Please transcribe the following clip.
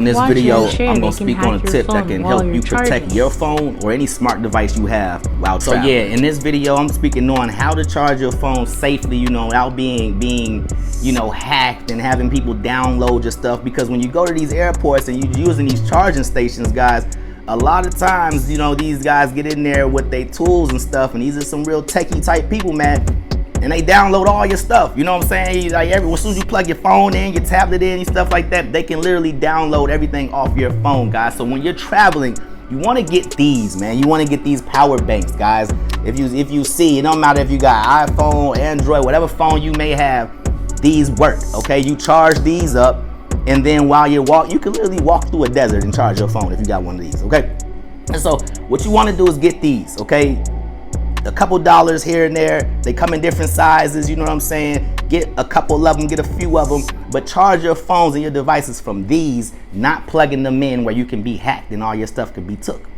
In this Watch video, and share, I'm they going to can speak hack on a your tip that phone can while help you're you protect charging. your phone or any smart device you have while traveling. So yeah, in this video, I'm speaking on how to charge your phone safely, you know, without being you know, hacked and having people download your stuff. Because when you go to these airports and you're using these charging stations, guys, a lot of times, you know, these guys get in there with their tools and stuff, and these are some real techie type people, man. And they download all your stuff, you know what I'm saying? Like as soon as you plug your phone in, your tablet in, and stuff like that, they can literally download everything off your phone, guys. So when you're traveling, you want to get these, man. You want to get these power banks, guys. If you see, it don't matter if you got iPhone, Android, whatever phone you may have, these work, okay? You charge these up, and then while you can literally walk through a desert and charge your phone if you got one of these, okay? And so what you want to do is get these, okay? A couple dollars here and there. They come in different sizes, you know what I'm saying? Get a couple of them, get a few of them, but charge your phones and your devices from these, not plugging them in where you can be hacked and all your stuff could be took.